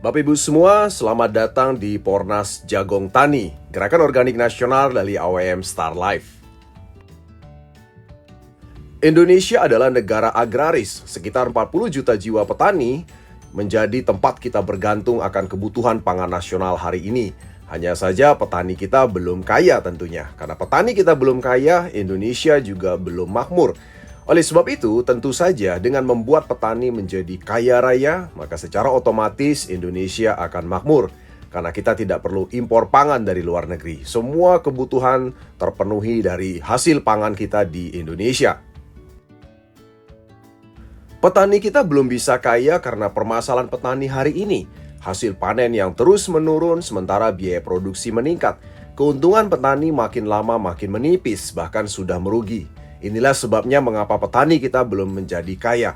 Bapak Ibu semua, selamat datang di Pornas Jagong Tani, gerakan organik nasional dari AWM Star Life. Indonesia adalah negara agraris, sekitar 40 juta jiwa petani menjadi tempat kita bergantung akan kebutuhan pangan nasional hari ini. Hanya saja petani kita belum kaya tentunya. Karena petani kita belum kaya, Indonesia juga belum makmur. Oleh sebab itu, tentu saja dengan membuat petani menjadi kaya raya, maka secara otomatis Indonesia akan makmur. Karena kita tidak perlu impor pangan dari luar negeri. Semua kebutuhan terpenuhi dari hasil pangan kita di Indonesia. Petani kita belum bisa kaya karena permasalahan petani hari ini. Hasil panen yang terus menurun sementara biaya produksi meningkat. Keuntungan petani makin lama makin menipis, bahkan sudah merugi. Inilah sebabnya mengapa petani kita belum menjadi kaya.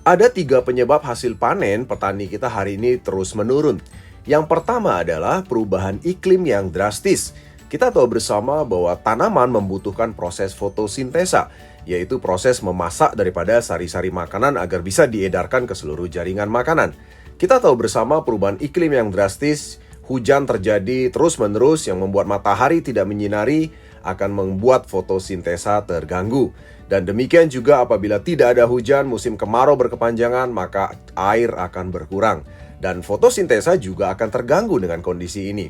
Ada 3 penyebab hasil panen petani kita hari ini terus menurun. Yang pertama adalah perubahan iklim yang drastis. Kita tahu bersama bahwa tanaman membutuhkan proses fotosintesa, yaitu proses memasak daripada sari-sari makanan agar bisa diedarkan ke seluruh jaringan makanan. Kita tahu bersama perubahan iklim yang drastis, hujan terjadi terus-menerus yang membuat matahari tidak menyinari, akan membuat fotosintesa terganggu. Dan demikian juga apabila tidak ada hujan, musim kemarau berkepanjangan, maka air akan berkurang. Dan fotosintesa juga akan terganggu dengan kondisi ini.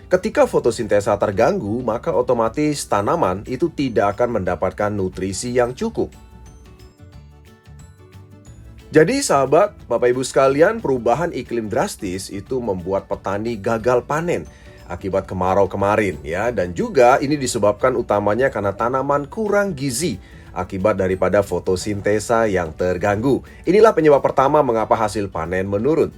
Ketika fotosintesa terganggu, maka otomatis tanaman itu tidak akan mendapatkan nutrisi yang cukup. Jadi sahabat, Bapak Ibu sekalian, perubahan iklim drastis itu membuat petani gagal panen akibat kemarau kemarin ya, dan juga ini disebabkan utamanya karena tanaman kurang gizi akibat daripada fotosintesa yang terganggu. Inilah penyebab pertama mengapa hasil panen menurun.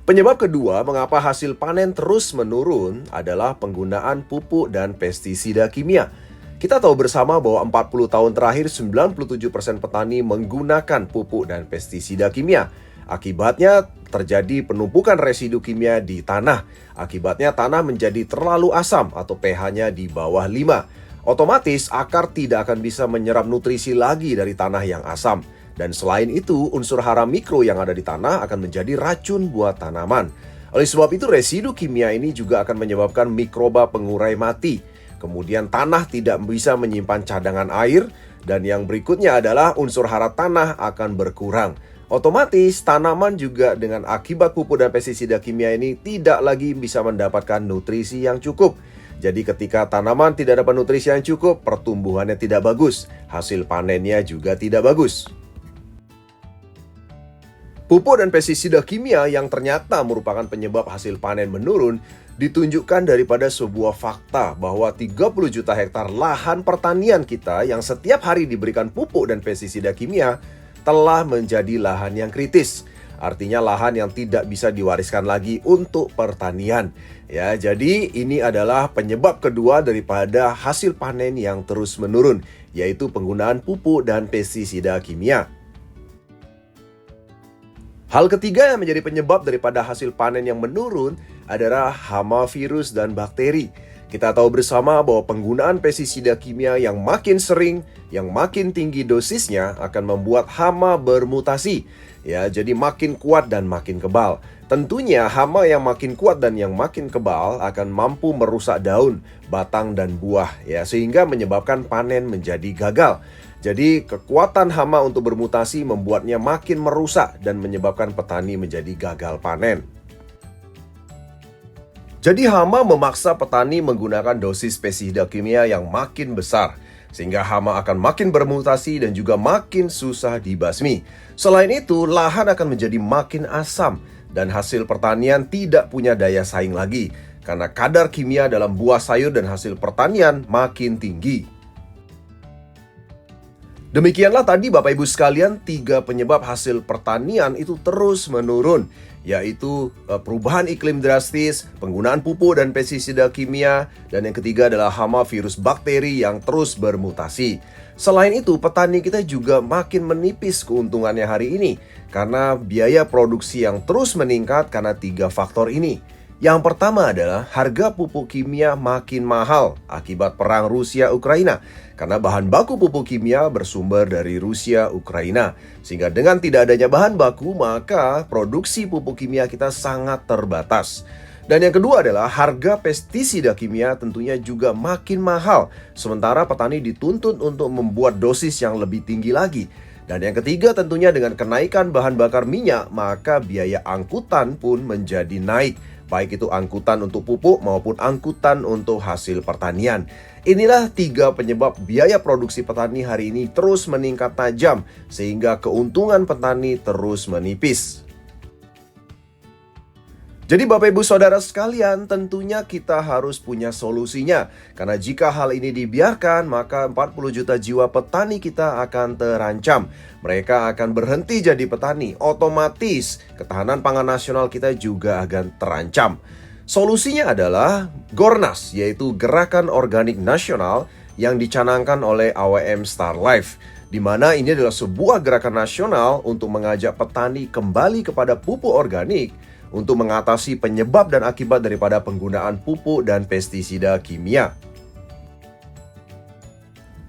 Penyebab kedua mengapa hasil panen terus menurun adalah penggunaan pupuk dan pestisida kimia. Kita tahu bersama bahwa 40 tahun terakhir 97% petani menggunakan pupuk dan pestisida kimia. Akibatnya terjadi penumpukan residu kimia di tanah. Akibatnya tanah menjadi terlalu asam atau pH-nya di bawah 5. Otomatis akar tidak akan bisa menyerap nutrisi lagi dari tanah yang asam. Dan selain itu, unsur hara mikro yang ada di tanah akan menjadi racun buat tanaman. Oleh sebab itu, residu kimia ini juga akan menyebabkan mikroba pengurai mati. Kemudian tanah tidak bisa menyimpan cadangan air. Dan yang berikutnya adalah unsur hara tanah akan berkurang. Otomatis tanaman juga dengan akibat pupuk dan pestisida kimia ini tidak lagi bisa mendapatkan nutrisi yang cukup. Jadi ketika tanaman tidak dapat nutrisi yang cukup, pertumbuhannya tidak bagus, hasil panennya juga tidak bagus. Pupuk dan pestisida kimia yang ternyata merupakan penyebab hasil panen menurun ditunjukkan daripada sebuah fakta bahwa 30 juta hektar lahan pertanian kita yang setiap hari diberikan pupuk dan pestisida kimia telah menjadi lahan yang kritis. Artinya lahan yang tidak bisa diwariskan lagi untuk pertanian. Ya, jadi ini adalah penyebab kedua daripada hasil panen yang terus menurun, yaitu penggunaan pupuk dan pestisida kimia. Hal ketiga yang menjadi penyebab daripada hasil panen yang menurun adalah hama, virus, dan bakteri. Kita tahu bersama bahwa penggunaan pestisida kimia yang makin sering, yang makin tinggi dosisnya akan membuat hama bermutasi. Ya, jadi makin kuat dan makin kebal. Tentunya hama yang makin kuat dan yang makin kebal akan mampu merusak daun, batang, dan buah ya, sehingga menyebabkan panen menjadi gagal. Jadi kekuatan hama untuk bermutasi membuatnya makin merusak dan menyebabkan petani menjadi gagal panen. Jadi hama memaksa petani menggunakan dosis pestisida kimia yang makin besar, sehingga hama akan makin bermutasi dan juga makin susah dibasmi. Selain itu, lahan akan menjadi makin asam dan hasil pertanian tidak punya daya saing lagi, karena kadar kimia dalam buah sayur dan hasil pertanian makin tinggi. Demikianlah tadi Bapak Ibu sekalian 3 penyebab hasil pertanian itu terus menurun, yaitu perubahan iklim drastis, penggunaan pupuk dan pestisida kimia, dan yang ketiga adalah hama, virus, bakteri yang terus bermutasi. Selain itu, petani kita juga makin menipis keuntungannya hari ini karena biaya produksi yang terus meningkat karena 3 faktor ini. Yang pertama adalah harga pupuk kimia makin mahal akibat perang Rusia-Ukraina karena bahan baku pupuk kimia bersumber dari Rusia-Ukraina. Sehingga dengan tidak adanya bahan baku, maka produksi pupuk kimia kita sangat terbatas. Dan yang kedua adalah harga pestisida kimia tentunya juga makin mahal, sementara petani dituntut untuk membuat dosis yang lebih tinggi lagi. Dan yang ketiga tentunya dengan kenaikan bahan bakar minyak, maka biaya angkutan pun menjadi naik. Baik itu angkutan untuk pupuk maupun angkutan untuk hasil pertanian. Inilah 3 penyebab biaya produksi petani hari ini terus meningkat tajam, sehingga keuntungan petani terus menipis. Jadi Bapak Ibu Saudara sekalian, tentunya kita harus punya solusinya. Karena jika hal ini dibiarkan, maka 40 juta jiwa petani kita akan terancam. Mereka akan berhenti jadi petani. Otomatis ketahanan pangan nasional kita juga akan terancam. Solusinya adalah Gornas, yaitu Gerakan Organik Nasional yang dicanangkan oleh AWM Star Life. Di mana ini adalah sebuah gerakan nasional untuk mengajak petani kembali kepada pupuk organik untuk mengatasi penyebab dan akibat daripada penggunaan pupuk dan pestisida kimia.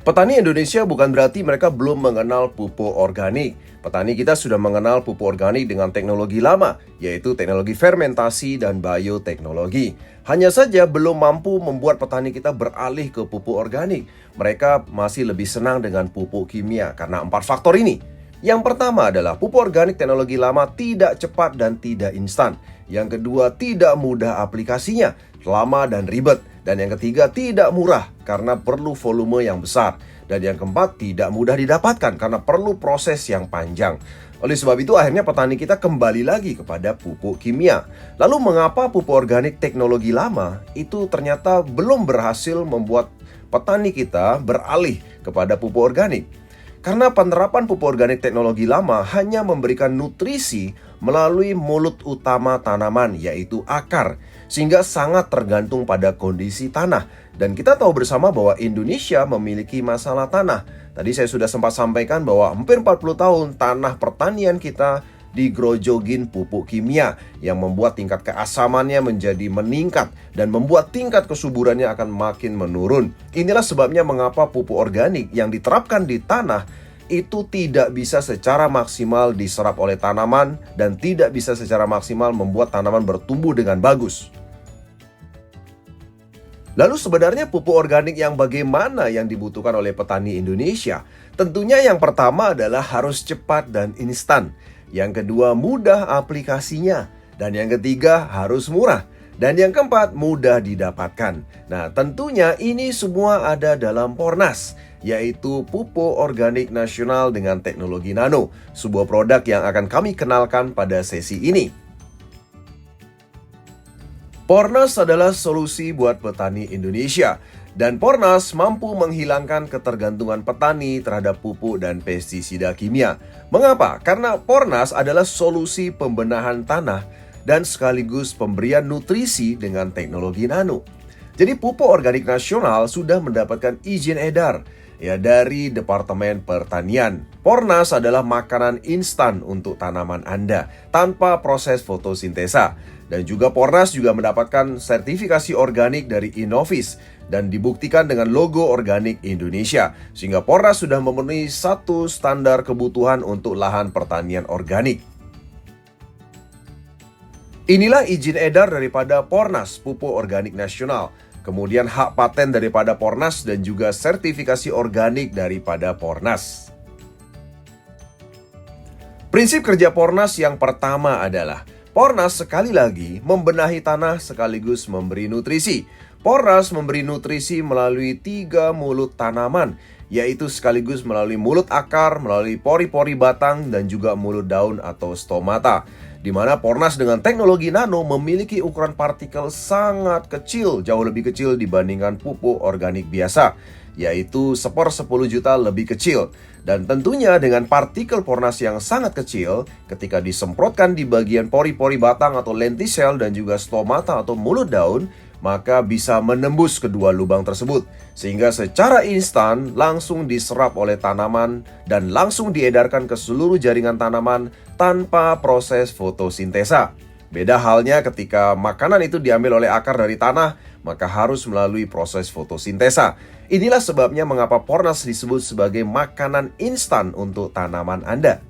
Petani Indonesia bukan berarti mereka belum mengenal pupuk organik. Petani kita sudah mengenal pupuk organik dengan teknologi lama, yaitu teknologi fermentasi dan bioteknologi. Hanya saja belum mampu membuat petani kita beralih ke pupuk organik. Mereka masih lebih senang dengan pupuk kimia karena 4 faktor ini. Yang pertama adalah pupuk organik teknologi lama tidak cepat dan tidak instan. Yang kedua, tidak mudah aplikasinya, lama dan ribet. Dan yang ketiga, tidak murah karena perlu volume yang besar. Dan yang keempat, tidak mudah didapatkan karena perlu proses yang panjang. Oleh sebab itu, akhirnya petani kita kembali lagi kepada pupuk kimia. Lalu mengapa pupuk organik teknologi lama itu ternyata belum berhasil membuat petani kita beralih kepada pupuk organik? Karena penerapan pupuk organik teknologi lama hanya memberikan nutrisi melalui mulut utama tanaman, yaitu akar, sehingga sangat tergantung pada kondisi tanah. Dan kita tahu bersama bahwa Indonesia memiliki masalah tanah. Tadi saya sudah sempat sampaikan bahwa hampir 40 tahun tanah pertanian kita digrojogin pupuk kimia yang membuat tingkat keasamannya menjadi meningkat dan membuat tingkat kesuburannya akan makin menurun. Inilah sebabnya mengapa pupuk organik yang diterapkan di tanah itu tidak bisa secara maksimal diserap oleh tanaman dan tidak bisa secara maksimal membuat tanaman bertumbuh dengan bagus. Lalu sebenarnya pupuk organik yang bagaimana yang dibutuhkan oleh petani Indonesia? Tentunya yang pertama adalah harus cepat dan instan. Yang kedua, mudah aplikasinya. Dan yang ketiga, harus murah. Dan yang keempat, mudah didapatkan. Nah, tentunya ini semua ada dalam Pornas, yaitu pupuk organik nasional dengan teknologi nano. Sebuah produk yang akan kami kenalkan pada sesi ini. Pornas adalah solusi buat petani Indonesia. Dan Pornas mampu menghilangkan ketergantungan petani terhadap pupuk dan pestisida kimia. Mengapa? Karena Pornas adalah solusi pembenahan tanah dan sekaligus pemberian nutrisi dengan teknologi nano. Jadi pupuk organik nasional sudah mendapatkan izin edar dari Departemen Pertanian. Pornas adalah makanan instan untuk tanaman Anda tanpa proses fotosintesa. Dan juga Pornas juga mendapatkan sertifikasi organik dari Innovis dan dibuktikan dengan logo organik Indonesia. Sehingga Pornas sudah memenuhi satu standar kebutuhan untuk lahan pertanian organik. Inilah izin edar daripada Pornas, pupuk organik nasional. Kemudian hak paten daripada Pornas dan juga sertifikasi organik daripada Pornas. Prinsip kerja Pornas yang pertama adalah Pornas sekali lagi membenahi tanah sekaligus memberi nutrisi. Pornas memberi nutrisi melalui 3 mulut tanaman, yaitu sekaligus melalui mulut akar, melalui pori-pori batang, dan juga mulut daun atau stomata. Di mana Pornas dengan teknologi nano memiliki ukuran partikel sangat kecil, jauh lebih kecil dibandingkan pupuk organik biasa, yaitu 1/10 juta lebih kecil. Dan tentunya dengan partikel Pornas yang sangat kecil, ketika disemprotkan di bagian pori-pori batang atau lentisel dan juga stomata atau mulut daun, maka bisa menembus kedua lubang tersebut. Sehingga secara instan langsung diserap oleh tanaman dan langsung diedarkan ke seluruh jaringan tanaman tanpa proses fotosintesa. Beda halnya ketika makanan itu diambil oleh akar dari tanah, maka harus melalui proses fotosintesa. Inilah sebabnya mengapa Pornas disebut sebagai makanan instan untuk tanaman Anda.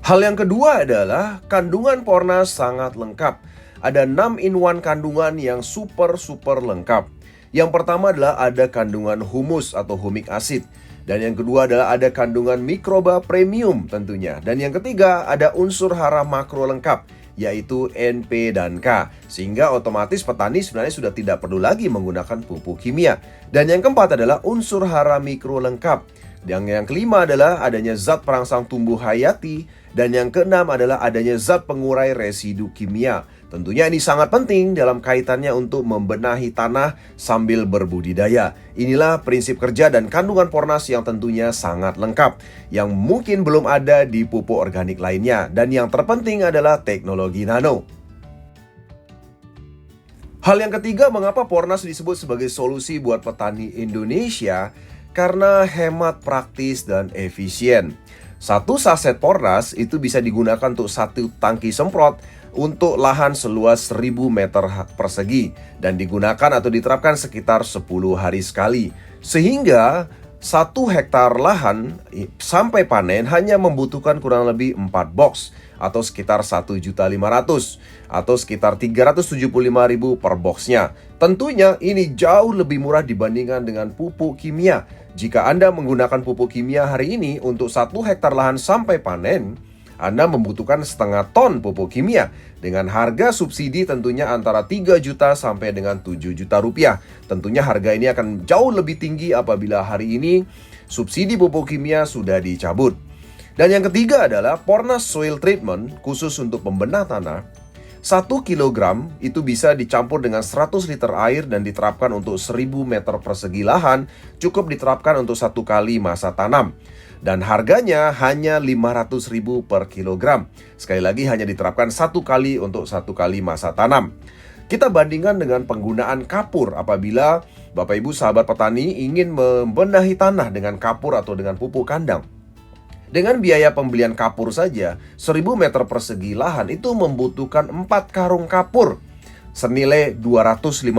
Hal yang kedua adalah kandungan Pornas sangat lengkap. Ada 6-in-1 kandungan yang super lengkap. Yang pertama adalah ada kandungan humus atau humic acid. Dan yang kedua adalah ada kandungan mikroba premium tentunya. Dan yang ketiga ada unsur hara makro lengkap, yaitu N, P, dan K. Sehingga otomatis petani sebenarnya sudah tidak perlu lagi menggunakan pupuk kimia. Dan yang keempat adalah unsur hara mikro lengkap. Dan yang kelima adalah adanya zat perangsang tumbuh hayati. Dan yang keenam adalah adanya zat pengurai residu kimia. Tentunya ini sangat penting dalam kaitannya untuk membenahi tanah sambil berbudidaya. Inilah prinsip kerja dan kandungan Pornas yang tentunya sangat lengkap, yang mungkin belum ada di pupuk organik lainnya. Dan yang terpenting adalah teknologi nano. Hal yang ketiga, mengapa Pornas disebut sebagai solusi buat petani Indonesia? Karena hemat, praktis, dan efisien. Satu saset Pornas itu bisa digunakan untuk satu tangki semprot untuk lahan seluas 1000 meter persegi dan digunakan atau diterapkan sekitar 10 hari sekali. Sehingga 1 hektar lahan sampai panen hanya membutuhkan kurang lebih 4 box atau sekitar 1.500.000 atau sekitar 375.000 per boxnya. Tentunya ini jauh lebih murah dibandingkan dengan pupuk kimia. Jika Anda menggunakan pupuk kimia hari ini untuk 1 hektar lahan sampai panen, Anda membutuhkan setengah ton pupuk kimia dengan harga subsidi tentunya antara 3 juta sampai dengan 7 juta rupiah. Tentunya harga ini akan jauh lebih tinggi apabila hari ini subsidi pupuk kimia sudah dicabut. Dan yang ketiga adalah Pornas Soil Treatment khusus untuk pembenah tanah. 1 kilogram itu bisa dicampur dengan 100 liter air dan diterapkan untuk 1000 meter persegi lahan, cukup diterapkan untuk 1 kali masa tanam. Dan harganya hanya 500.000 per kilogram. Sekali lagi hanya diterapkan 1 kali untuk 1 kali masa tanam. Kita bandingkan dengan penggunaan kapur apabila Bapak Ibu sahabat petani ingin membenahi tanah dengan kapur atau dengan pupuk kandang. Dengan biaya pembelian kapur saja 1000 meter persegi lahan itu membutuhkan 4 karung kapur senilai 250.000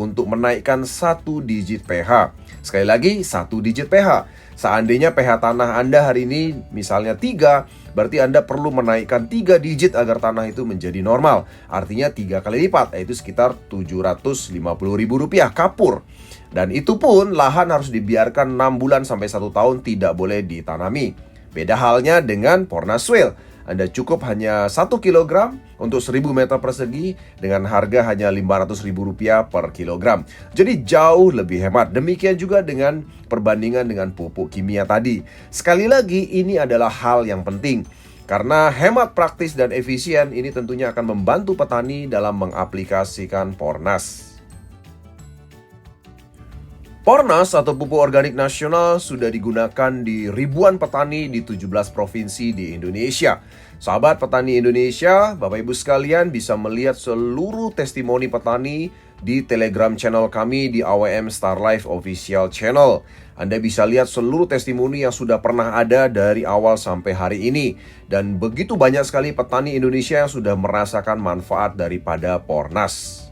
untuk menaikkan 1 digit pH. Sekali lagi 1 digit pH. Seandainya pH tanah Anda hari ini misalnya 3, berarti Anda perlu menaikkan 3 digit agar tanah itu menjadi normal. Artinya 3 kali lipat, yaitu sekitar 750.000 rupiah kapur. Dan itu pun lahan harus dibiarkan 6 bulan sampai 1 tahun tidak boleh ditanami. Beda halnya dengan Pornas Soil. Anda cukup hanya 1 kilogram untuk 1000 meter persegi dengan harga hanya 500.000 rupiah per kilogram. Jadi jauh lebih hemat. Demikian juga dengan perbandingan dengan pupuk kimia tadi. Sekali lagi ini adalah hal yang penting. Karena hemat, praktis, dan efisien ini tentunya akan membantu petani dalam mengaplikasikan Pornas. Pornas atau pupuk organik nasional sudah digunakan di ribuan petani di 17 provinsi di Indonesia. Sahabat petani Indonesia, Bapak Ibu sekalian bisa melihat seluruh testimoni petani di Telegram channel kami di AWM Star Life Official Channel. Anda bisa lihat seluruh testimoni yang sudah pernah ada dari awal sampai hari ini. Dan begitu banyak sekali petani Indonesia yang sudah merasakan manfaat daripada Pornas.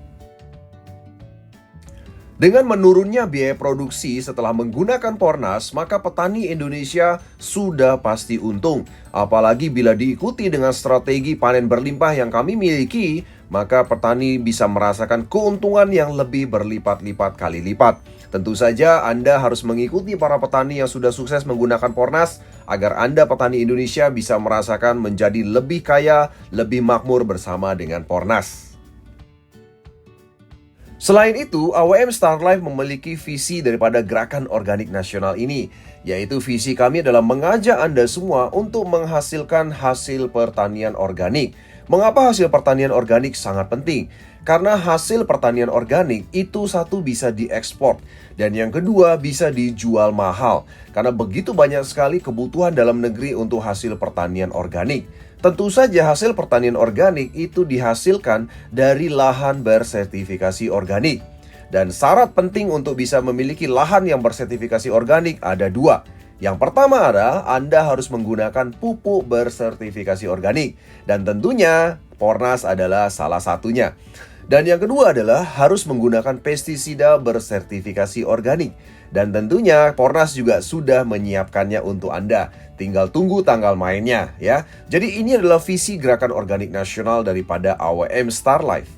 Dengan menurunnya biaya produksi setelah menggunakan Pornas, maka petani Indonesia sudah pasti untung. Apalagi bila diikuti dengan strategi panen berlimpah yang kami miliki, maka petani bisa merasakan keuntungan yang lebih berlipat-lipat kali lipat. Tentu saja Anda harus mengikuti para petani yang sudah sukses menggunakan Pornas agar Anda petani Indonesia bisa merasakan menjadi lebih kaya, lebih makmur bersama dengan Pornas. Selain itu, AWM Star Life memiliki visi daripada gerakan organik nasional ini, yaitu visi kami adalah mengajak Anda semua untuk menghasilkan hasil pertanian organik. Mengapa hasil pertanian organik sangat penting? Karena hasil pertanian organik itu satu bisa diekspor dan yang kedua bisa dijual mahal. Karena begitu banyak sekali kebutuhan dalam negeri untuk hasil pertanian organik. Tentu saja hasil pertanian organik itu dihasilkan dari lahan bersertifikasi organik. Dan syarat penting untuk bisa memiliki lahan yang bersertifikasi organik ada 2. Yang pertama adalah Anda harus menggunakan pupuk bersertifikasi organik. Dan tentunya Pornas adalah salah satunya. Dan yang kedua adalah harus menggunakan pestisida bersertifikasi organik. Dan tentunya Pornas juga sudah menyiapkannya untuk Anda. Tinggal tunggu tanggal mainnya ya. Jadi ini adalah visi Gerakan Organik Nasional daripada AWM Star Life.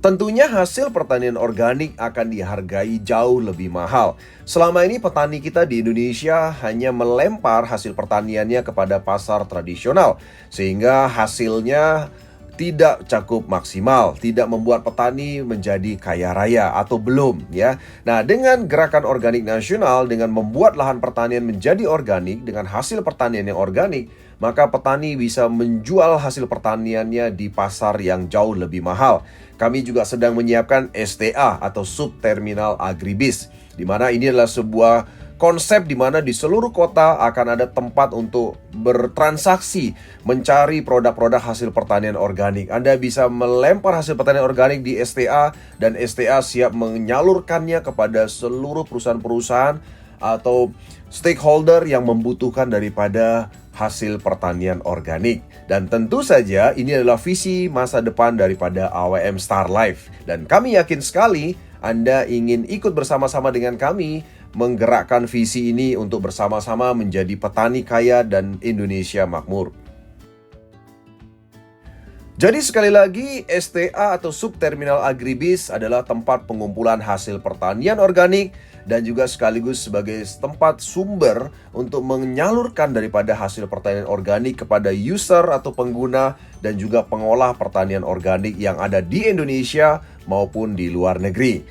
Tentunya hasil pertanian organik akan dihargai jauh lebih mahal. Selama ini petani kita di Indonesia hanya melempar hasil pertaniannya kepada pasar tradisional, sehingga hasilnya tidak cukup maksimal, tidak membuat petani menjadi kaya raya atau belum ya. Nah, dengan Gerakan Organik Nasional, dengan membuat lahan pertanian menjadi organik dengan hasil pertanian yang organik, maka petani bisa menjual hasil pertaniannya di pasar yang jauh lebih mahal. Kami juga sedang menyiapkan STA atau Subterminal Agribis, di mana ini adalah sebuah konsep di mana di seluruh kota akan ada tempat untuk bertransaksi, mencari produk-produk hasil pertanian organik. Anda bisa melempar hasil pertanian organik di STA dan STA siap menyalurkannya kepada seluruh perusahaan-perusahaan atau stakeholder yang membutuhkan daripada hasil pertanian organik. Dan tentu saja ini adalah visi masa depan daripada AWM Star Life. Dan kami yakin sekali Anda ingin ikut bersama-sama dengan kami menggerakkan visi ini untuk bersama-sama menjadi petani kaya dan Indonesia makmur. Jadi sekali lagi, STA atau Subterminal Agribis adalah tempat pengumpulan hasil pertanian organik dan juga sekaligus sebagai tempat sumber untuk menyalurkan daripada hasil pertanian organik kepada user atau pengguna dan juga pengolah pertanian organik yang ada di Indonesia maupun di luar negeri.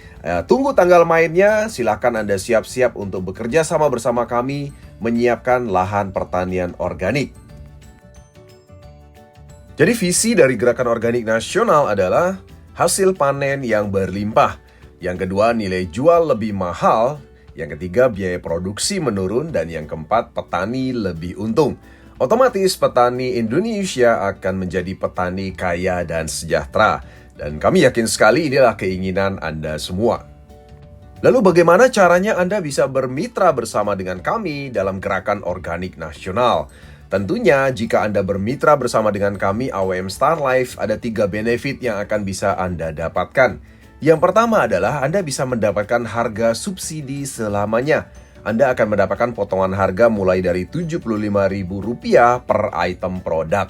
Tunggu tanggal mainnya, silakan Anda siap-siap untuk bekerja sama bersama kami menyiapkan lahan pertanian organik. Jadi visi dari Gerakan Organik Nasional adalah hasil panen yang berlimpah. Yang kedua, nilai jual lebih mahal. Yang ketiga, biaya produksi menurun. Dan yang keempat, petani lebih untung. Otomatis petani Indonesia akan menjadi petani kaya dan sejahtera. Dan kami yakin sekali inilah keinginan Anda semua. Lalu bagaimana caranya Anda bisa bermitra bersama dengan kami dalam Gerakan Organik Nasional? Tentunya jika Anda bermitra bersama dengan kami AWM Star Life, ada 3 benefit yang akan bisa Anda dapatkan. Yang pertama adalah Anda bisa mendapatkan harga subsidi selamanya. Anda akan mendapatkan potongan harga mulai dari Rp75.000 per item produk.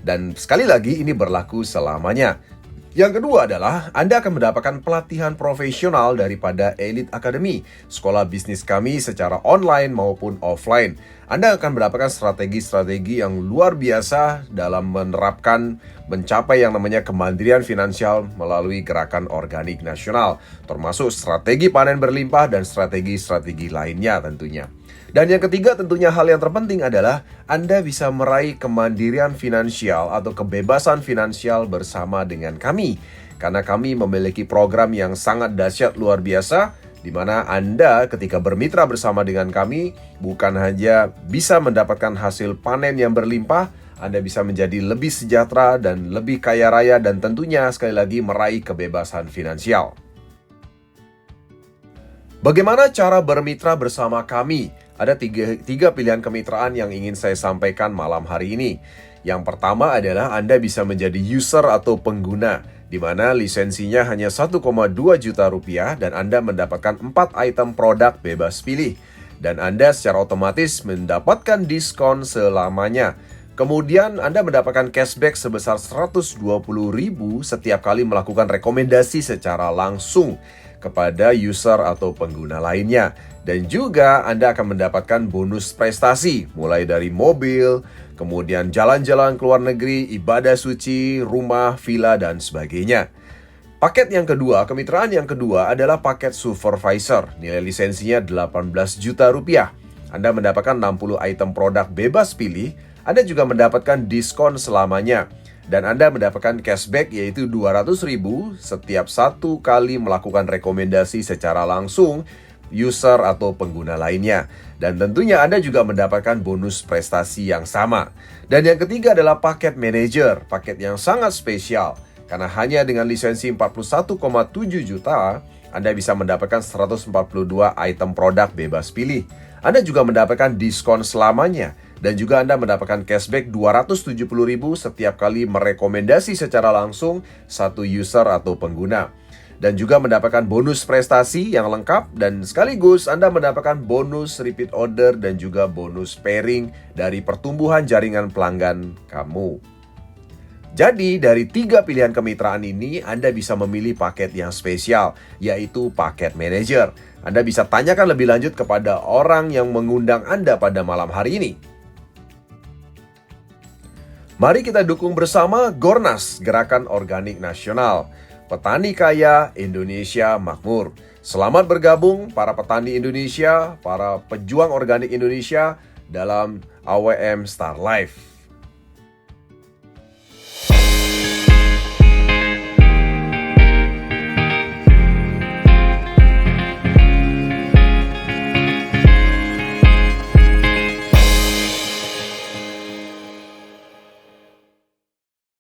Dan sekali lagi ini berlaku selamanya. Yang kedua adalah Anda akan mendapatkan pelatihan profesional daripada Elite Academy, sekolah bisnis kami secara online maupun offline. Anda akan mendapatkan strategi-strategi yang luar biasa dalam mencapai yang namanya kemandirian finansial melalui Gerakan Organik Nasional, termasuk strategi panen berlimpah dan strategi-strategi lainnya tentunya. Dan yang ketiga tentunya hal yang terpenting adalah Anda bisa meraih kemandirian finansial atau kebebasan finansial bersama dengan kami. Karena kami memiliki program yang sangat dahsyat luar biasa, di mana Anda ketika bermitra bersama dengan kami bukan hanya bisa mendapatkan hasil panen yang berlimpah, Anda bisa menjadi lebih sejahtera dan lebih kaya raya dan tentunya sekali lagi meraih kebebasan finansial. Bagaimana cara bermitra bersama kami? Ada tiga pilihan kemitraan yang ingin saya sampaikan malam hari ini. Yang pertama adalah Anda bisa menjadi user atau pengguna, di mana lisensinya hanya 1,2 juta rupiah dan Anda mendapatkan 4 item produk bebas pilih. Dan Anda secara otomatis mendapatkan diskon selamanya. Kemudian Anda mendapatkan cashback sebesar Rp120.000 setiap kali melakukan rekomendasi secara langsung kepada user atau pengguna lainnya. Dan juga Anda akan mendapatkan bonus prestasi mulai dari mobil, kemudian jalan-jalan ke luar negeri, ibadah suci, rumah, villa, dan sebagainya. Paket yang kedua, kemitraan yang kedua adalah paket supervisor. Nilai lisensinya 18 juta rupiah. Anda mendapatkan 60 item produk bebas pilih. Anda juga mendapatkan diskon selamanya. Dan Anda mendapatkan cashback yaitu Rp200.000 setiap satu kali melakukan rekomendasi secara langsung user atau pengguna lainnya. Dan tentunya Anda juga mendapatkan bonus prestasi yang sama. Dan yang ketiga adalah paket manager, paket yang sangat spesial. Karena hanya dengan lisensi 41,7 juta, Anda bisa mendapatkan 142 item produk bebas pilih. Anda juga mendapatkan diskon selamanya. Dan juga Anda mendapatkan cashback 270.000 setiap kali merekomendasi secara langsung satu user atau pengguna. Dan juga mendapatkan bonus prestasi yang lengkap, dan sekaligus Anda mendapatkan bonus repeat order dan juga bonus pairing dari pertumbuhan jaringan pelanggan kamu. Jadi dari 3 pilihan kemitraan ini, Anda bisa memilih paket yang spesial, yaitu paket manager. Anda bisa tanyakan lebih lanjut kepada orang yang mengundang Anda pada malam hari ini. Mari kita dukung bersama Gornas, Gerakan Organik Nasional. Petani kaya, Indonesia makmur. Selamat bergabung para petani Indonesia, para pejuang organik Indonesia dalam AWM Star Life.